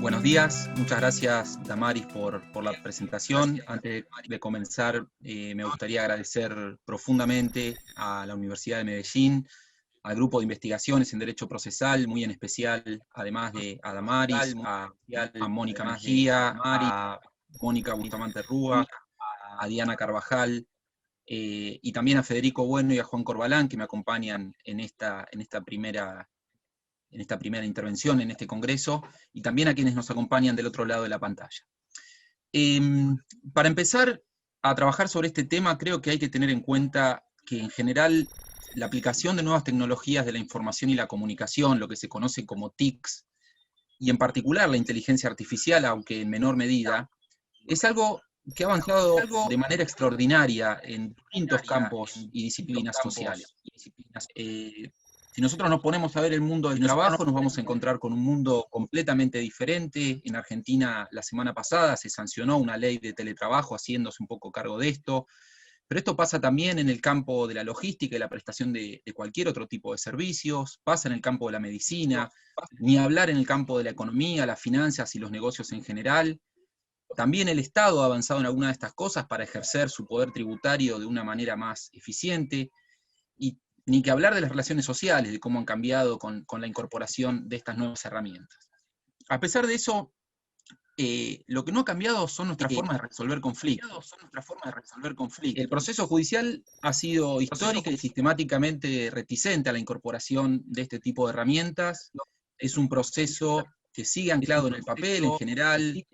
Buenos días, muchas gracias Damaris por la presentación. Antes de comenzar, me gustaría agradecer profundamente a la Universidad de Medellín, al grupo de investigaciones en Derecho Procesal, muy en especial, además de a Damaris, a Mónica Mejía, a Mónica Bustamante Rúa, a Diana Carvajal, y también a Federico Bueno y a Juan Corbalán, que me acompañan en esta primera intervención en este congreso, y también a quienes nos acompañan del otro lado de la pantalla. Para empezar a trabajar sobre este tema, creo que hay que tener en cuenta que en general la aplicación de nuevas tecnologías de la información y la comunicación, lo que se conoce como TICs, y en particular la inteligencia artificial, aunque en menor medida, es algo que ha avanzado de manera extraordinaria en distintos campos y disciplinas sociales. Si nosotros nos ponemos a ver el mundo del trabajo, nos vamos a encontrar con un mundo completamente diferente. En Argentina, la semana pasada, se sancionó una ley de teletrabajo haciéndose un poco cargo de esto, pero esto pasa también en el campo de la logística y la prestación de cualquier otro tipo de servicios, pasa en el campo de la medicina, ni hablar en el campo de la economía, las finanzas y los negocios en general. También el Estado ha avanzado en algunas de estas cosas para ejercer su poder tributario de una manera más eficiente, y ni que hablar de las relaciones sociales, de cómo han cambiado con la incorporación de estas nuevas herramientas. A pesar de eso, lo que no ha cambiado son nuestras formas de resolver conflictos. El proceso judicial ha sido histórica y sistemáticamente reticente a la incorporación de este tipo de herramientas. Es un proceso que sigue anclado en el papel en general,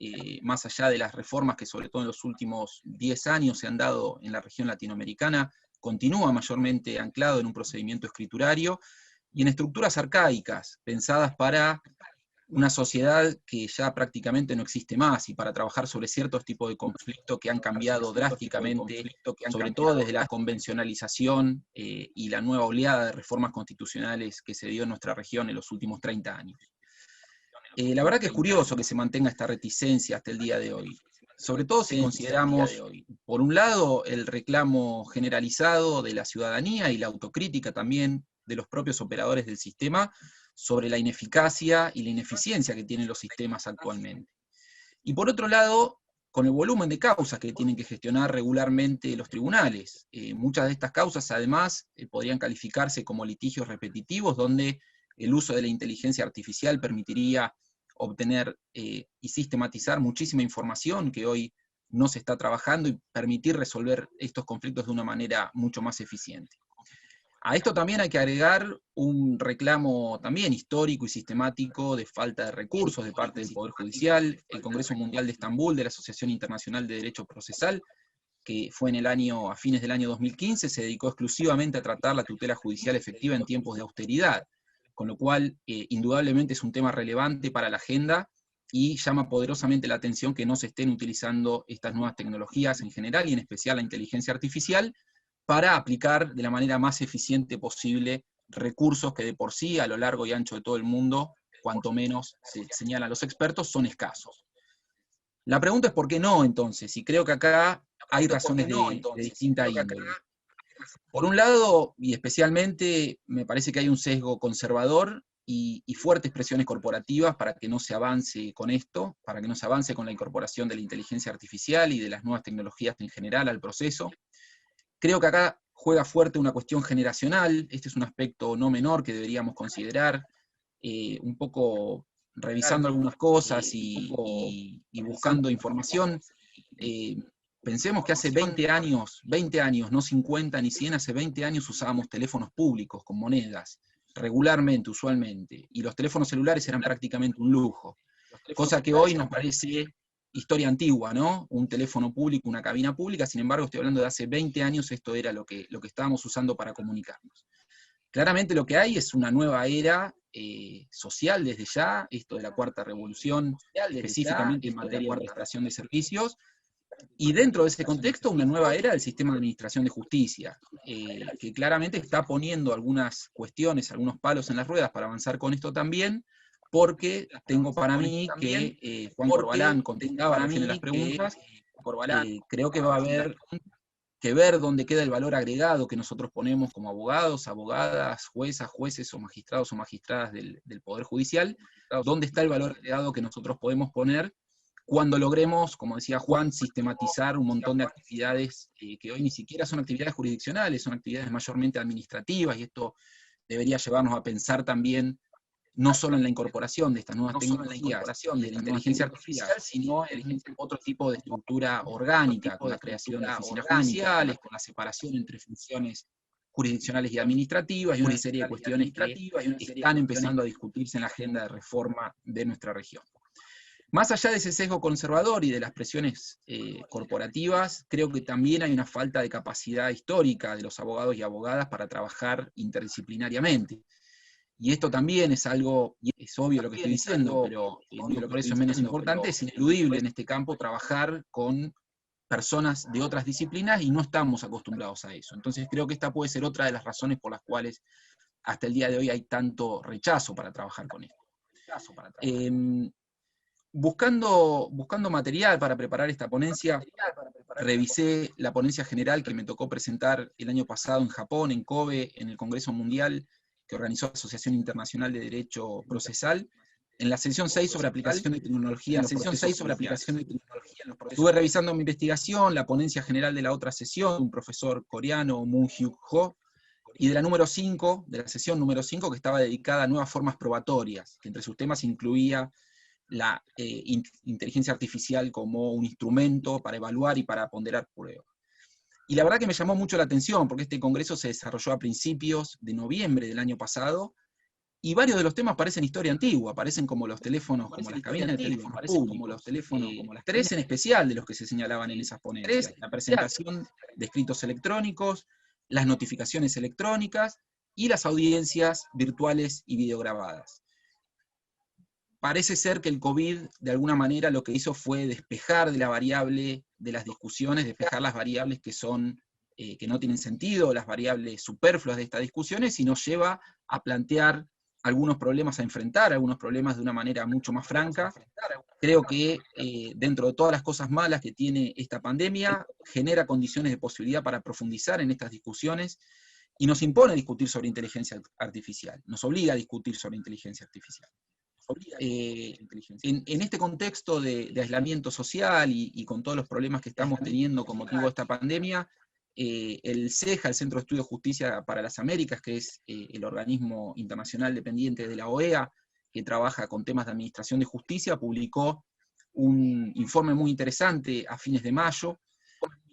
más allá de las reformas que sobre todo en los últimos 10 años se han dado en la región latinoamericana, continúa mayormente anclado en un procedimiento escriturario y en estructuras arcaicas, pensadas para una sociedad que ya prácticamente no existe más, y para trabajar sobre ciertos tipos de conflictos que han cambiado drásticamente, sobre todo desde la convencionalización y la nueva oleada de reformas constitucionales que se dio en nuestra región en los últimos 30 años. La verdad que es curioso que se mantenga esta reticencia hasta el día de hoy, sobre todo si consideramos, por un lado, el reclamo generalizado de la ciudadanía y la autocrítica también de los propios operadores del sistema sobre la ineficacia y la ineficiencia que tienen los sistemas actualmente. Y por otro lado, con el volumen de causas que tienen que gestionar regularmente los tribunales. Muchas de estas causas, además, podrían calificarse como litigios repetitivos, donde el uso de la inteligencia artificial permitiría obtener y sistematizar muchísima información que hoy no se está trabajando, y permitir resolver estos conflictos de una manera mucho más eficiente. A esto también hay que agregar un reclamo también histórico y sistemático de falta de recursos de parte del Poder Judicial. El Congreso Mundial de Estambul de la Asociación Internacional de Derecho Procesal, que fue a fines del año 2015, se dedicó exclusivamente a tratar la tutela judicial efectiva en tiempos de austeridad, con lo cual indudablemente es un tema relevante para la agenda y llama poderosamente la atención que no se estén utilizando estas nuevas tecnologías en general, y en especial la inteligencia artificial, para aplicar de la manera más eficiente posible recursos que de por sí a lo largo y ancho de todo el mundo, cuanto menos se señalan los expertos, son escasos. La pregunta es ¿por qué no entonces? Y creo que acá hay razones de distinta índole. Por un lado, y especialmente, me parece que hay un sesgo conservador y fuertes presiones corporativas para que no se avance con esto, para que no se avance con la incorporación de la inteligencia artificial y de las nuevas tecnologías en general al proceso. Creo que acá juega fuerte una cuestión generacional. Este es un aspecto no menor que deberíamos considerar, un poco revisando algunas cosas y buscando información. Pensemos que hace 20 años, no 50 ni 100, hace 20 años usábamos teléfonos públicos con monedas, regularmente, usualmente, y los teléfonos celulares eran prácticamente un lujo, cosa que hoy nos parece historia antigua, ¿no? Un teléfono público, una cabina pública. Sin embargo, estoy hablando de hace 20 años, esto era lo que estábamos usando para comunicarnos. Claramente lo que hay es una nueva era social desde ya, esto de la cuarta revolución, específicamente en materia de prestación de servicios, y dentro de ese contexto una nueva era del sistema de administración de justicia, que claramente está poniendo algunas cuestiones, algunos palos en las ruedas para avanzar con esto también, porque tengo para mí que Juan Corbalán contestaba recién en las preguntas, creo que va a haber que ver dónde queda el valor agregado que nosotros ponemos como abogados, abogadas, juezas, jueces o magistradas del Poder Judicial, dónde está el valor agregado que nosotros podemos poner cuando logremos, como decía Juan, sistematizar un montón de actividades que hoy ni siquiera son actividades jurisdiccionales, son actividades mayormente administrativas, y esto debería llevarnos a pensar también no solo en la incorporación de estas nuevas tecnologías y de la inteligencia artificial, sino en otro tipo de estructura orgánica, con la creación de oficinas judiciales, con la separación entre funciones jurisdiccionales y administrativas, y una serie de cuestiones que están empezando a discutirse en la agenda de reforma de nuestra región. Más allá de ese sesgo conservador y de las presiones corporativas, creo que también hay una falta de capacidad histórica de los abogados y abogadas para trabajar interdisciplinariamente. Y esto también es algo, y es obvio lo que estoy diciendo, pero por eso es menos importante, es ineludible en este campo trabajar con personas de otras disciplinas y no estamos acostumbrados a eso. Entonces creo que esta puede ser otra de las razones por las cuales hasta el día de hoy hay tanto rechazo para trabajar con esto. Buscando material para preparar esta ponencia, revisé la ponencia general que me tocó presentar el año pasado en Japón, en Kobe, en el Congreso Mundial que organizó la Asociación Internacional de Derecho Procesal, en la sección 6 sobre aplicación de tecnología en los procesos judiciales. Estuve revisando mi investigación, la ponencia general de la otra sesión, un profesor coreano, Moon-Hyuk Ho, y de la número 5, de la sesión número 5, que estaba dedicada a nuevas formas probatorias, que entre sus temas incluía la inteligencia artificial como un instrumento para evaluar y para ponderar pruebas. Y la verdad que me llamó mucho la atención, porque este congreso se desarrolló a principios de noviembre del año pasado, y varios de los temas parecen historia antigua, parecen como los teléfonos, como las cabinas de teléfonos públicos, como los teléfonos, como las tres en especial de los que se señalaban en esas ponencias: la presentación de escritos electrónicos, las notificaciones electrónicas y las audiencias virtuales y videograbadas. Parece ser que el COVID, de alguna manera, lo que hizo fue despejar de la variable de las discusiones, despejar las variables que son, que no tienen sentido, las variables superfluas de estas discusiones, y nos lleva a plantear algunos problemas, a enfrentar algunos problemas de una manera mucho más franca. Creo que dentro de todas las cosas malas que tiene esta pandemia, genera condiciones de posibilidad para profundizar en estas discusiones, y nos impone discutir sobre inteligencia artificial, nos obliga a discutir sobre inteligencia artificial. En este contexto de aislamiento social y con todos los problemas que estamos teniendo con motivo de esta pandemia, el CEJA, el Centro de Estudio de Justicia para las Américas, que es el organismo internacional dependiente de la OEA, que trabaja con temas de administración de justicia, publicó un informe muy interesante a fines de mayo,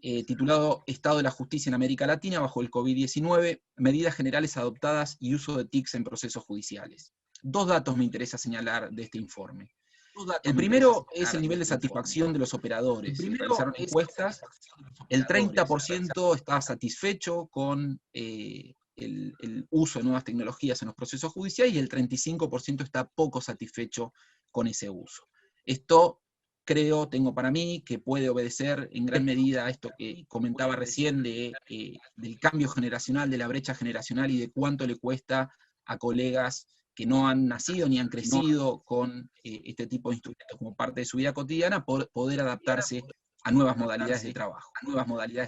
titulado Estado de la Justicia en América Latina bajo el COVID-19, medidas generales adoptadas y uso de TICs en procesos judiciales. Dos datos me interesa señalar de este informe. El primero es el nivel de satisfacción de los operadores. Realizaron encuestas, el 30% está satisfecho con el uso de nuevas tecnologías en los procesos judiciales y el 35% está poco satisfecho con ese uso. Esto creo, tengo para mí, que puede obedecer en gran medida a esto que comentaba recién del cambio generacional, de la brecha generacional y de cuánto le cuesta a colegas que no han nacido ni han crecido con este tipo de instrumentos como parte de su vida cotidiana, poder adaptarse a nuevas modalidades de trabajo.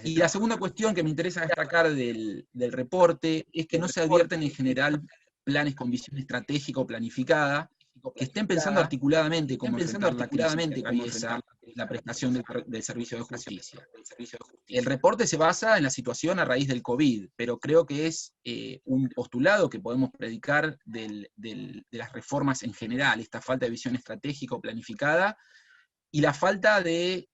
Y la segunda cuestión que me interesa destacar del reporte es que no se advierten en general planes con visión estratégica o planificada, que estén pensando articuladamente cómo enfrentar la crisis que atraviesa la prestación del servicio de justicia. El reporte se basa en la situación a raíz del COVID, pero creo que es un postulado que podemos predicar de las reformas en general, esta falta de visión estratégica o planificada, y la falta de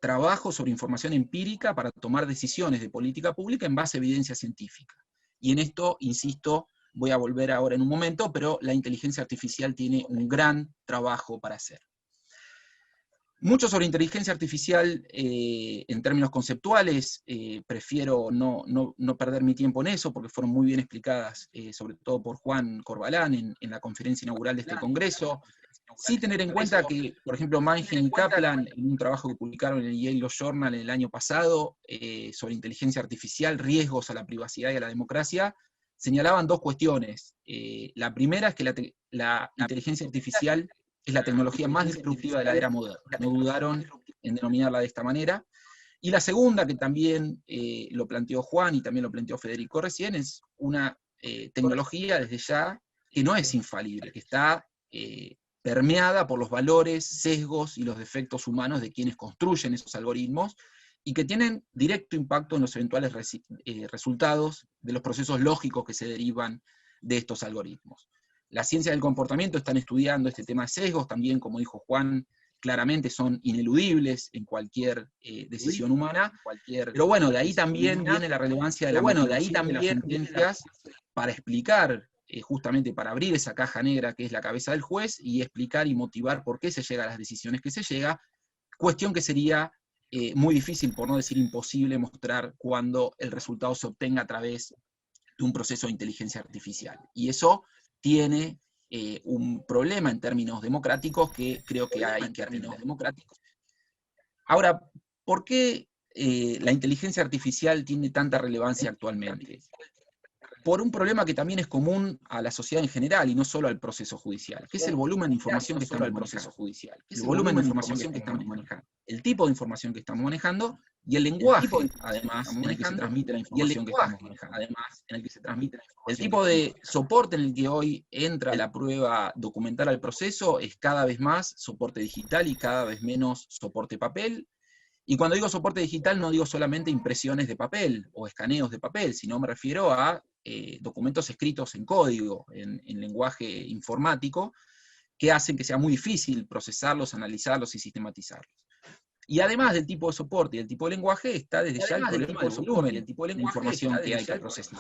trabajo sobre información empírica para tomar decisiones de política pública en base a evidencia científica. Y en esto, insisto, voy a volver ahora en un momento, pero la inteligencia artificial tiene un gran trabajo para hacer. Mucho sobre inteligencia artificial en términos conceptuales, prefiero no perder mi tiempo en eso, porque fueron muy bien explicadas, sobre todo por Juan Corbalán en la conferencia inaugural de este congreso. Sí tener en cuenta que, por ejemplo, Mannheim y Kaplan, en un trabajo que publicaron en el Yale Law Journal el año pasado, sobre inteligencia artificial, riesgos a la privacidad y a la democracia, señalaban dos cuestiones. La primera es que la inteligencia artificial es la tecnología más disruptiva de la era moderna. No dudaron en denominarla de esta manera. Y la segunda, que también lo planteó Juan y también lo planteó Federico recién, es una tecnología desde ya que no es infalible, que está permeada por los valores, sesgos y los defectos humanos de quienes construyen esos algoritmos, y que tienen directo impacto en los eventuales resultados de los procesos lógicos que se derivan de estos algoritmos. La ciencia del comportamiento están estudiando este tema de sesgos, también, como dijo Juan, claramente son ineludibles en cualquier decisión humana, pero bueno, de ahí también viene la relevancia de la motivación de las sentencias para explicar, justamente para abrir esa caja negra que es la cabeza del juez, y explicar y motivar por qué se llega a las decisiones que se llega, cuestión que sería muy difícil, por no decir imposible, mostrar cuando el resultado se obtenga a través de un proceso de inteligencia artificial. Y eso tiene un problema en términos democráticos que creo que hay que atender. Ahora, ¿por qué la inteligencia artificial tiene tanta relevancia actualmente? Por un problema que también es común a la sociedad en general y no solo al proceso judicial, que es el volumen de información que estamos manejando. El volumen de información que estamos manejando, el tipo de información que estamos manejando y el lenguaje, además, en el que se transmite la información que estamos manejando. El tipo de soporte en el que hoy entra la prueba documental al proceso es cada vez más soporte digital y cada vez menos soporte papel. Y cuando digo soporte digital no digo solamente impresiones de papel o escaneos de papel, sino me refiero a documentos escritos en código, en lenguaje informático, que hacen que sea muy difícil procesarlos, analizarlos y sistematizarlos. Y además del tipo de soporte y del tipo de lenguaje, está desde ya el problema del volumen, el tipo de información que hay que procesar.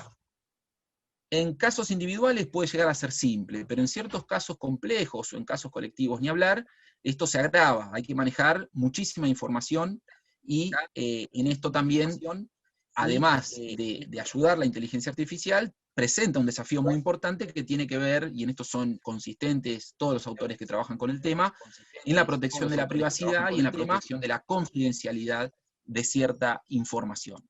En casos individuales puede llegar a ser simple, pero en ciertos casos complejos o en casos colectivos ni hablar, esto se agrava. Hay que manejar muchísima información y en esto también, además de ayudar la inteligencia artificial, presenta un desafío muy importante que tiene que ver, y en esto son consistentes todos los autores que trabajan con el tema, en la protección de la privacidad y en la protección de la confidencialidad de cierta información.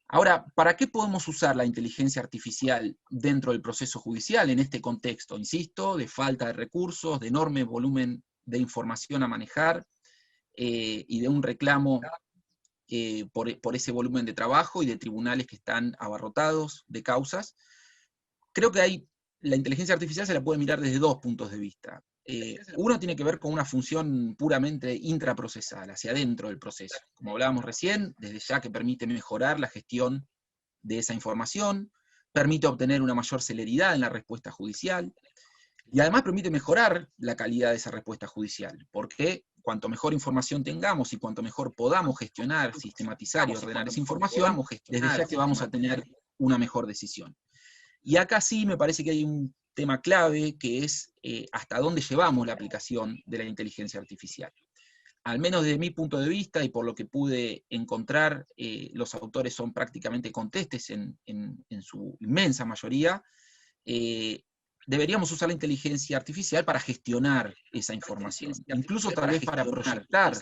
Ahora, ¿para qué podemos usar la inteligencia artificial dentro del proceso judicial en este contexto, insisto, de falta de recursos, de enorme volumen de información a manejar y de un reclamo por ese volumen de trabajo y de tribunales que están abarrotados de causas? Creo que la inteligencia artificial se la puede mirar desde dos puntos de vista. Uno tiene que ver con una función puramente intraprocesal, hacia adentro del proceso. Como hablábamos recién, desde ya que permite mejorar la gestión de esa información, permite obtener una mayor celeridad en la respuesta judicial, y además permite mejorar la calidad de esa respuesta judicial, porque cuanto mejor información tengamos y cuanto mejor podamos gestionar, sistematizar y ordenar esa información, desde ya que vamos a tener una mejor decisión. Y acá sí me parece que hay un tema clave, que es hasta dónde llevamos la aplicación de la inteligencia artificial. Al menos desde mi punto de vista, y por lo que pude encontrar, los autores son prácticamente contestes en su inmensa mayoría, deberíamos usar la inteligencia artificial para gestionar esa información, incluso tal vez para proyectar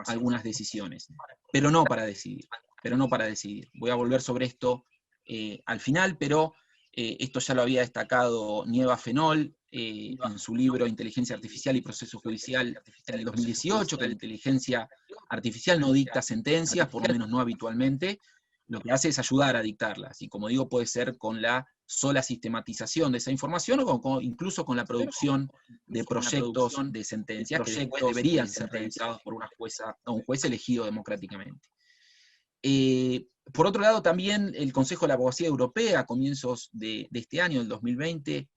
algunas decisiones, pero no para decidir. Voy a volver sobre esto al final, pero esto ya lo había destacado Nieva Fenol en su libro Inteligencia Artificial y Proceso Judicial en el 2018, que la inteligencia artificial no dicta sentencias, por lo menos no habitualmente, lo que hace es ayudar a dictarlas, y como digo, puede ser con la sola sistematización de esa información o incluso con la producción de proyectos de sentencias que después deberían ser revisados por una jueza o un juez elegido democráticamente. Por otro lado, también el Consejo de la Abogacía Europea, a comienzos de este año, del 2020,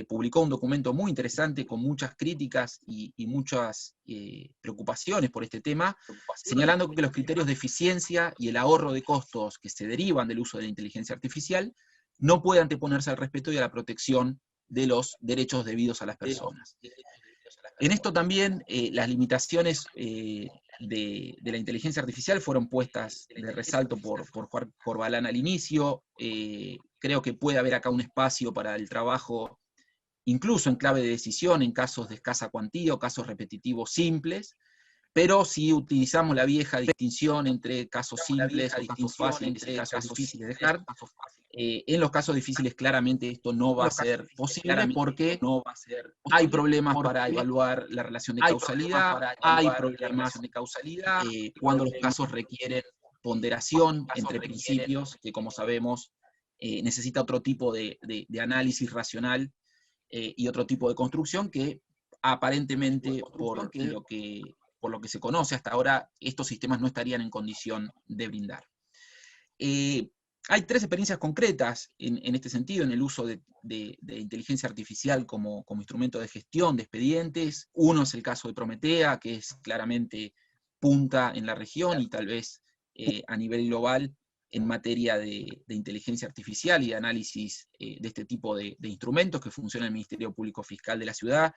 publicó un documento muy interesante con muchas críticas y muchas preocupaciones por este tema, señalando que los criterios de eficiencia y el ahorro de costos que se derivan del uso de la inteligencia artificial no puede anteponerse al respeto y a la protección de los derechos debidos a las personas. En esto también las limitaciones de la inteligencia artificial fueron puestas de resalto por Juan Corbalán al inicio. Creo que puede haber acá un espacio para el trabajo, incluso en clave de decisión, en casos de escasa cuantía o casos repetitivos simples, pero si utilizamos la vieja distinción entre casos simples o casos fáciles y casos difíciles de dejar, En los casos difíciles, claramente esto no va a ser posible porque hay problemas para evaluar la relación de causalidad, hay problemas cuando los casos requieren ponderación entre principios, que como sabemos necesita otro tipo de análisis racional y otro tipo de construcción que aparentemente por lo que se conoce hasta ahora, estos sistemas no estarían en condición de brindar. Hay 3 experiencias concretas en este sentido, en el uso de inteligencia artificial como instrumento de gestión de expedientes. Uno es el caso de Prometea, que es claramente punta en la región y tal vez a nivel global en materia de inteligencia artificial y de análisis de este tipo de instrumentos que funciona en el Ministerio Público Fiscal de la ciudad.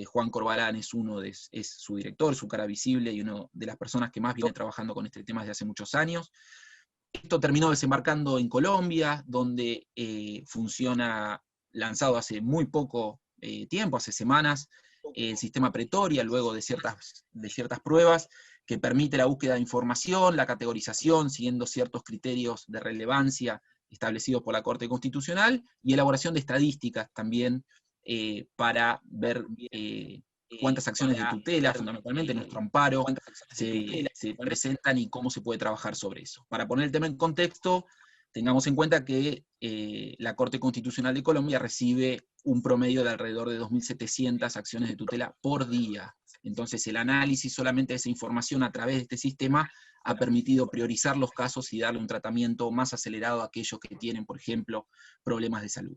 Juan Corbalán es su director, su cara visible y una de las personas que más viene trabajando con este tema desde hace muchos años. Esto terminó desembarcando en Colombia, donde funciona, lanzado hace muy poco tiempo, hace semanas, el sistema Pretoria, luego de ciertas pruebas, que permite la búsqueda de información, la categorización, siguiendo ciertos criterios de relevancia establecidos por la Corte Constitucional, y elaboración de estadísticas también para ver cuántas acciones de tutela, fundamentalmente nuestro amparo, se presentan y cómo se puede trabajar sobre eso. Para poner el tema en contexto, tengamos en cuenta que la Corte Constitucional de Colombia recibe un promedio de alrededor de 2.700 acciones de tutela por día. Entonces el análisis solamente de esa información a través de este sistema ha permitido priorizar los casos y darle un tratamiento más acelerado a aquellos que tienen, por ejemplo, problemas de salud.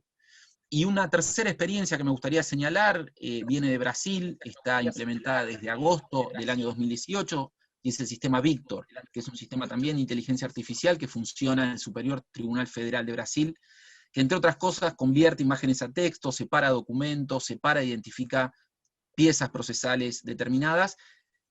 Y una tercera experiencia que me gustaría señalar viene de Brasil, está implementada desde agosto del año 2018, y es el sistema Victor, que es un sistema también de inteligencia artificial que funciona en el Superior Tribunal Federal de Brasil, que entre otras cosas convierte imágenes a texto, separa documentos, separa e identifica piezas procesales determinadas,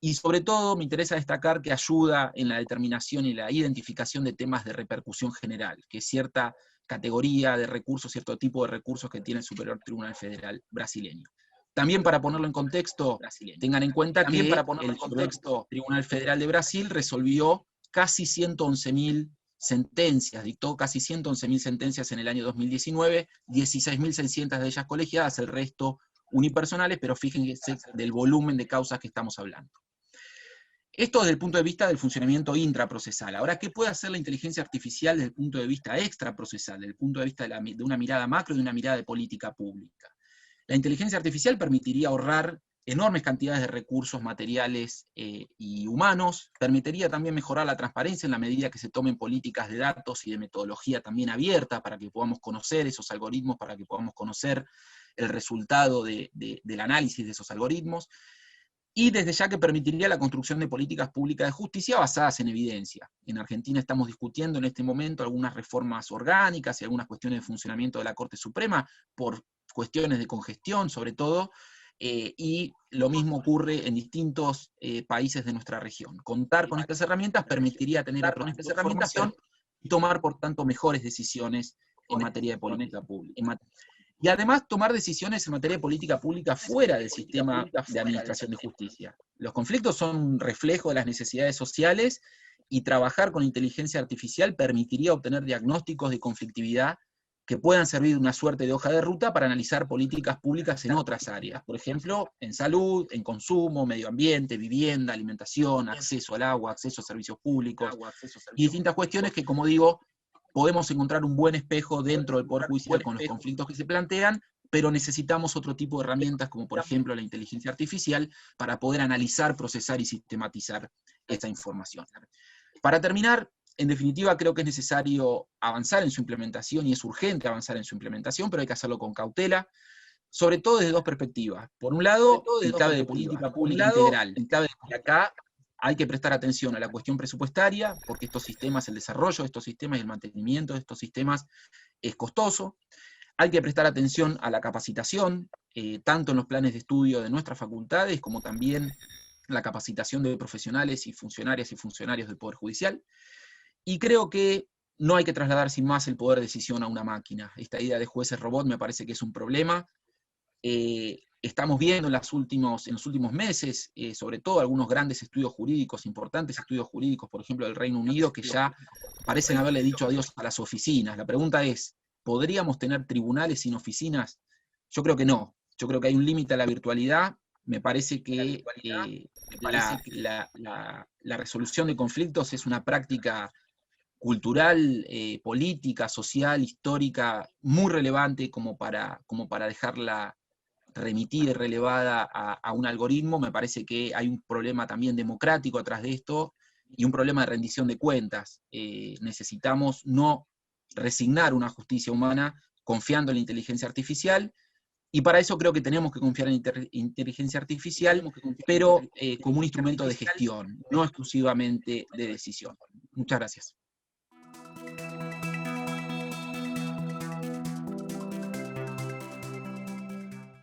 y sobre todo me interesa destacar que ayuda en la determinación y la identificación de temas de repercusión general, que es cierta categoría de recursos, cierto tipo de recursos que tiene el Superior Tribunal Federal brasileño. También para ponerlo en contexto, tengan en cuenta que el Superior Tribunal Federal de Brasil resolvió casi 111.000 sentencias, dictó casi 111.000 sentencias en el año 2019, 16.600 de ellas colegiadas, el resto unipersonales, pero fíjense del volumen de causas que estamos hablando. Esto desde el punto de vista del funcionamiento intraprocesal. Ahora, ¿qué puede hacer la inteligencia artificial desde el punto de vista extraprocesal, desde el punto de vista de una mirada macro y de una mirada de política pública? La inteligencia artificial permitiría ahorrar enormes cantidades de recursos materiales y humanos, permitiría también mejorar la transparencia en la medida que se tomen políticas de datos y de metodología también abierta para que podamos conocer esos algoritmos, para que podamos conocer el resultado del análisis de esos algoritmos, y desde ya que permitiría la construcción de políticas públicas de justicia basadas en evidencia. En Argentina estamos discutiendo en este momento algunas reformas orgánicas y algunas cuestiones de funcionamiento de la Corte Suprema, por cuestiones de congestión sobre todo, y lo mismo ocurre en distintos países de nuestra región. Contar con estas herramientas permitiría tener otro tipo de información y tomar, por tanto, mejores decisiones en materia de política pública. Y además tomar decisiones en materia de política pública fuera del sistema de administración de justicia. Los conflictos son un reflejo de las necesidades sociales y trabajar con inteligencia artificial permitiría obtener diagnósticos de conflictividad que puedan servir de una suerte de hoja de ruta para analizar políticas públicas en otras áreas. Por ejemplo, en salud, en consumo, medio ambiente, vivienda, alimentación, acceso al agua, acceso a servicios públicos, y distintas cuestiones que, como digo, podemos encontrar un buen espejo dentro del Poder Judicial con los conflictos que se plantean, pero necesitamos otro tipo de herramientas, como por ejemplo la inteligencia artificial, para poder analizar, procesar y sistematizar esta información. Para terminar, en definitiva, creo que es necesario avanzar en su implementación, y es urgente avanzar en su implementación, pero hay que hacerlo con cautela, sobre todo desde dos perspectivas. Por un lado, en clave de política pública integral. Y acá hay que prestar atención a la cuestión presupuestaria, porque estos sistemas, el desarrollo de estos sistemas y el mantenimiento de estos sistemas es costoso. Hay que prestar atención a la capacitación, tanto en los planes de estudio de nuestras facultades, como también la capacitación de profesionales y funcionarias y funcionarios del Poder Judicial. Y creo que no hay que trasladar sin más el poder de decisión a una máquina. Esta idea de jueces robot me parece que es un problema. estamos viendo en los últimos meses, sobre todo algunos grandes estudios jurídicos, importantes estudios jurídicos, por ejemplo, del Reino Unido, que ya parecen haberle dicho adiós a las oficinas. La pregunta es, ¿podríamos tener tribunales sin oficinas? Yo creo que no. Yo creo que hay un límite a la virtualidad. Me parece que la resolución de conflictos es una práctica cultural, política, social, histórica, muy relevante como para dejarla remitida y relevada a un algoritmo. Me parece que hay un problema también democrático atrás de esto y un problema de rendición de cuentas. Necesitamos no resignar una justicia humana confiando en la inteligencia artificial, y para eso creo que tenemos que confiar en inteligencia artificial, pero como un instrumento de gestión, no exclusivamente de decisión. Muchas gracias.